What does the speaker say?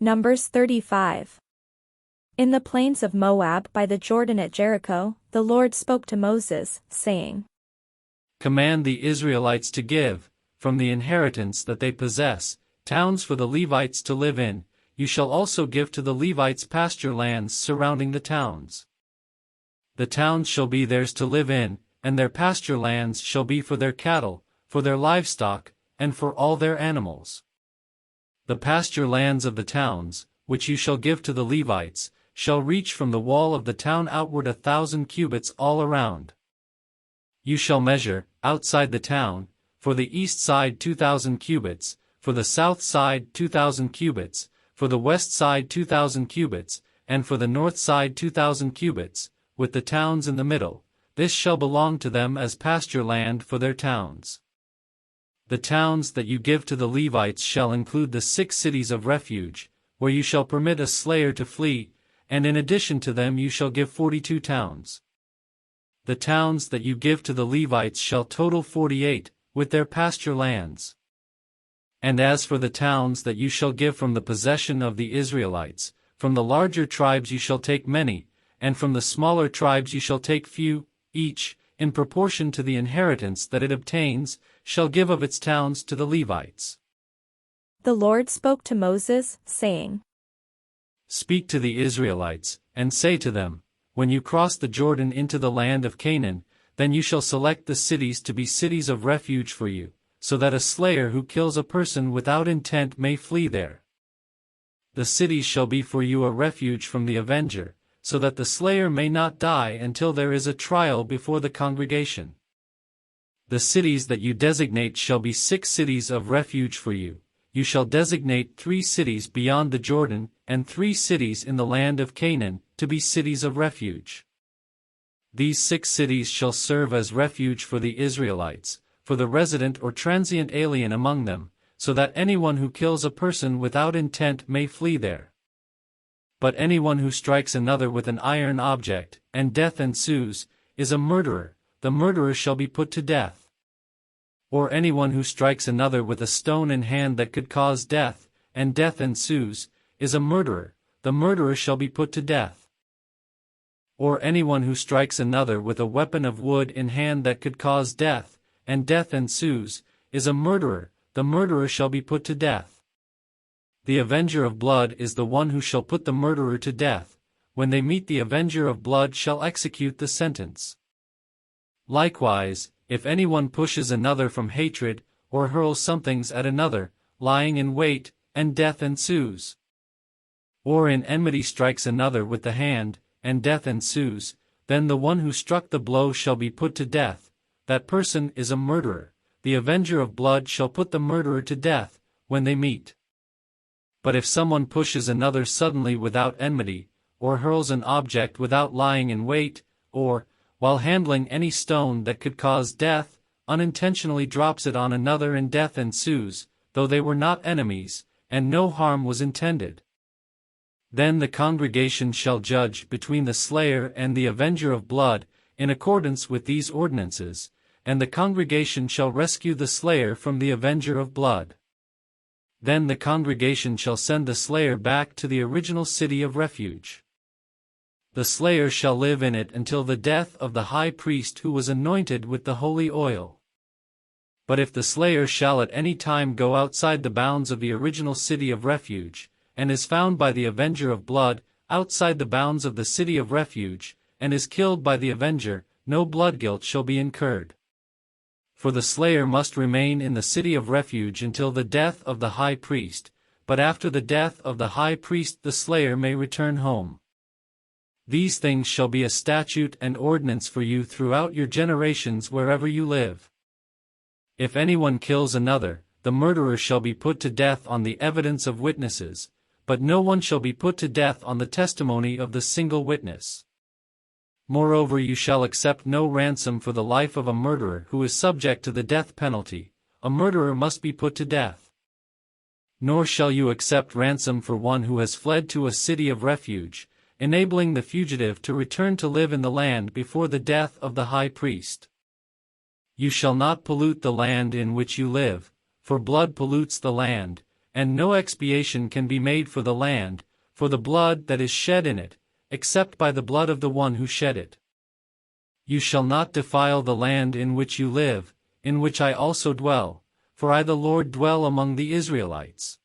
Numbers 35. In the plains of Moab by the Jordan at Jericho, the Lord spoke to Moses, saying, Command the Israelites to give, from the inheritance that they possess, towns for the Levites to live in. You shall also give to the Levites pasture lands surrounding the towns. The towns shall be theirs to live in, and their pasture lands shall be for their cattle, for their livestock, and for all their animals. The pasture lands of the towns, which you shall give to the Levites, shall reach from the wall of the town outward 1,000 cubits all around. You shall measure, outside the town, for the east side 2,000 cubits, for the south side 2,000 cubits, for the west side 2,000 cubits, and for the north side 2,000 cubits, with the towns in the middle. This shall belong to them as pasture land for their towns. The towns that you give to the Levites shall include the 6 cities of refuge, where you shall permit a slayer to flee, and in addition to them you shall give 42 towns. The towns that you give to the Levites shall total 48, with their pasture lands. And as for the towns that you shall give from the possession of the Israelites, from the larger tribes you shall take many, and from the smaller tribes you shall take few, each, in proportion to the inheritance that it obtains, shall give of its towns to the Levites. The Lord spoke to Moses, saying, Speak to the Israelites, and say to them, When you cross the Jordan into the land of Canaan, then you shall select the cities to be cities of refuge for you, so that a slayer who kills a person without intent may flee there. The cities shall be for you a refuge from the avenger, so that the slayer may not die until there is a trial before the congregation. The cities that you designate shall be 6 cities of refuge for you. You shall designate 3 cities beyond the Jordan, and 3 cities in the land of Canaan, to be cities of refuge. These 6 cities shall serve as refuge for the Israelites, for the resident or transient alien among them, so that anyone who kills a person without intent may flee there. But anyone who strikes another with an iron object, and death ensues, is a murderer. The murderer shall be put to death. Or anyone who strikes another with a stone in hand that could cause death, and death ensues, is a murderer. The murderer shall be put to death. Or anyone who strikes another with a weapon of wood in hand that could cause death, and death ensues, is a murderer. The murderer shall be put to death. The avenger of blood is the one who shall put the murderer to death. When they meet, the avenger of blood shall execute the sentence. Likewise, if anyone pushes another from hatred, or hurls somethings at another, lying in wait, and death ensues. Or in enmity strikes another with the hand, and death ensues, then the one who struck the blow shall be put to death. That person is a murderer. The avenger of blood shall put the murderer to death, when they meet. But if someone pushes another suddenly without enmity, or hurls an object without lying in wait, or, while handling any stone that could cause death, unintentionally drops it on another and death ensues, though they were not enemies, and no harm was intended, then the congregation shall judge between the slayer and the avenger of blood, in accordance with these ordinances, and the congregation shall rescue the slayer from the avenger of blood. Then the congregation shall send the slayer back to the original city of refuge. The slayer shall live in it until the death of the high priest who was anointed with the holy oil. But if the slayer shall at any time go outside the bounds of the original city of refuge, and is found by the avenger of blood, outside the bounds of the city of refuge, and is killed by the avenger, no blood guilt shall be incurred. For the slayer must remain in the city of refuge until the death of the high priest, but after the death of the high priest the slayer may return home. These things shall be a statute and ordinance for you throughout your generations wherever you live. If anyone kills another, the murderer shall be put to death on the evidence of witnesses, but no one shall be put to death on the testimony of the single witness. Moreover, you shall accept no ransom for the life of a murderer who is subject to the death penalty. A murderer must be put to death. Nor shall you accept ransom for one who has fled to a city of refuge, enabling the fugitive to return to live in the land before the death of the high priest. You shall not pollute the land in which you live, for blood pollutes the land, and no expiation can be made for the land, for the blood that is shed in it, except by the blood of the one who shed it. You shall not defile the land in which you live, in which I also dwell, for I the Lord dwell among the Israelites.